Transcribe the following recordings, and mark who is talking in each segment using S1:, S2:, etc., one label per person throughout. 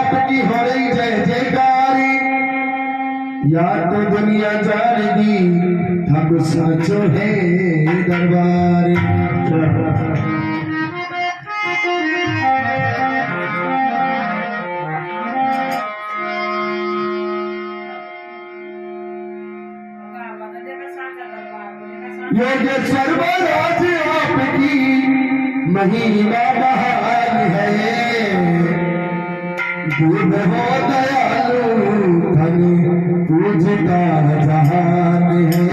S1: आपकी हो रही जय जयकारी, या तो दुनिया जानेगी हम साचो है दरबार। योगेश्वर महाराज आपकी महिमा महान है, दूध हो दयालु धन पूजता जहान है,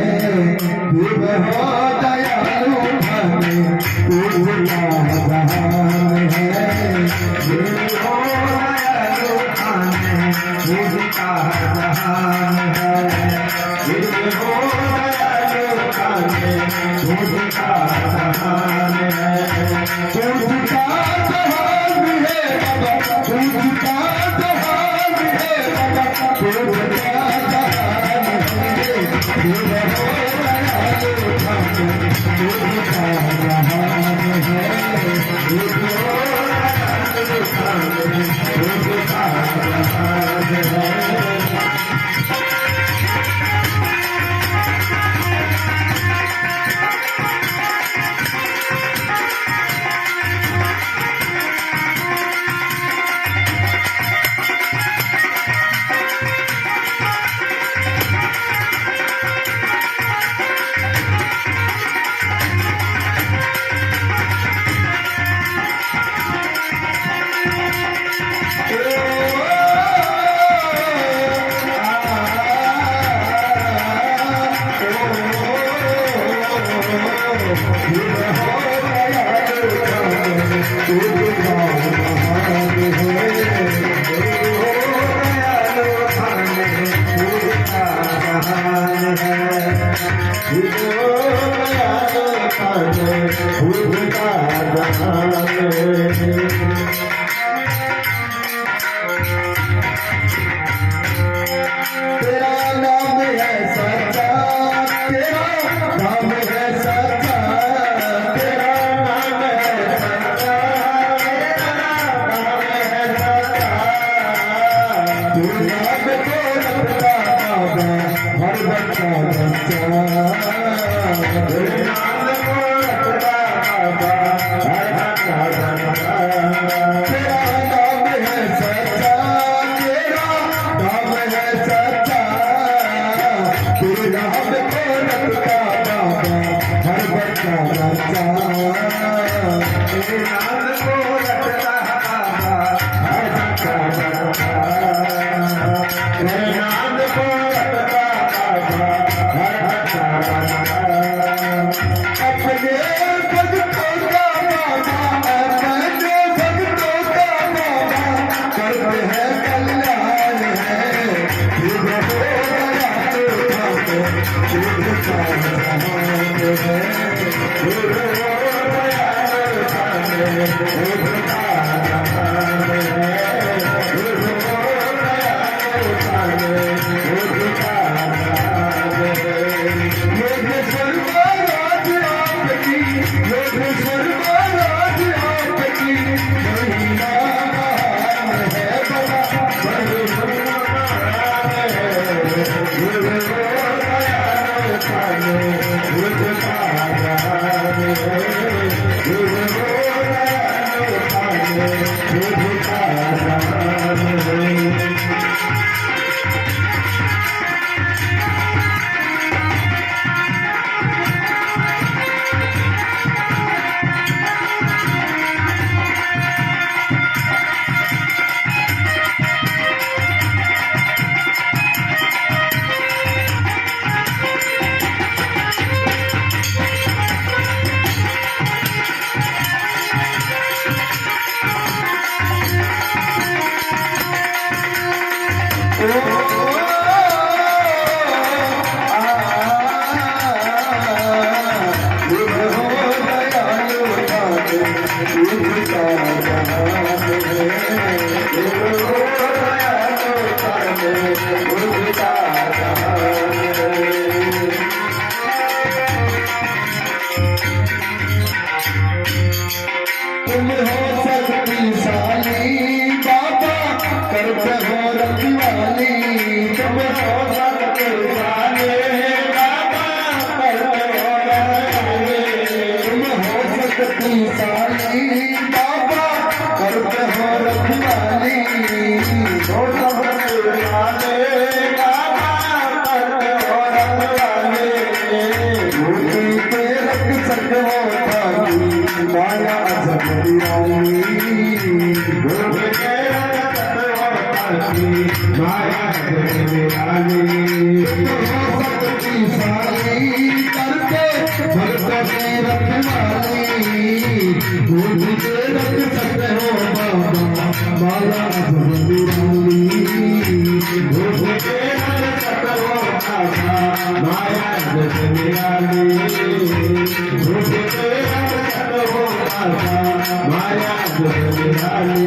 S1: दूध हो दयालु धन पूजता जहान है, दूध हो दयालु धन पूजता जहान है, दूध हो दयालु धन पूजता जहान है, पूजता जहान है बाबा, पूजता जहान है बाबा, पूजता जहान है, दूध हो दयालु धन पूजता जहान है, दूध हो दयालु धन पूजता जहान है। तेरा नाम है सच्चा, तेरा नाम है सच्चा, तेरा नाम है सच्चा, तेरा नाम है सच्चा, तू नाम को रखता बाबा हर बच्चा बच्चा, तू नाम को रखता बाबा हर बच्चा बच्चा, तेरा नाम है सच्चा, तेरा नाम है सच्चा, तेरे नाम को रखता बाबा हर बच्चा बच्चा, तेरे नाम को रखता बाबा हर बच्चा बच्चा, तेरे नाम को रखता बाबा हर बच्चा बच्चा। अपने भक्तों का बाबा, अपने भक्तों का बाबा करते हैं कल्याण है, दूध हो दयालु धन पूजता जहान है, दूध हो दयालु धन पूजता जहान है, दूध हो दयालु धन पूजता जहान है। योगेश्वर महाराज आपकी, योगेश्वर महाराज आपकी महिमा महान है बाबा, महिमा महान है, दूध हो दयालु धन पूजता जहान है, दूध हो दयालु धन पूजता जहान है। तुम हो शक्तिशाली बाबा करते हो रखवाली तुम हो शक्तिशाली बाबा करते हो रखवाली तुम हो शक्तिशाली बाबा करते हो रखवाली हो शक्तिशाली बाबा करते हो रखवाली झूठी पे रख सको माया जगदीरानी झूठी पे रख सको माया जगदीरानी शक्तिशाली करके भक्त की रखवाली झूठी पे रख सकते हो बाबा माया जगदीरानी झूठी पे रख सकते हो बाबा माया जगदीरानी झूठी पे रख सकते हो बाबा माया जगदीरानी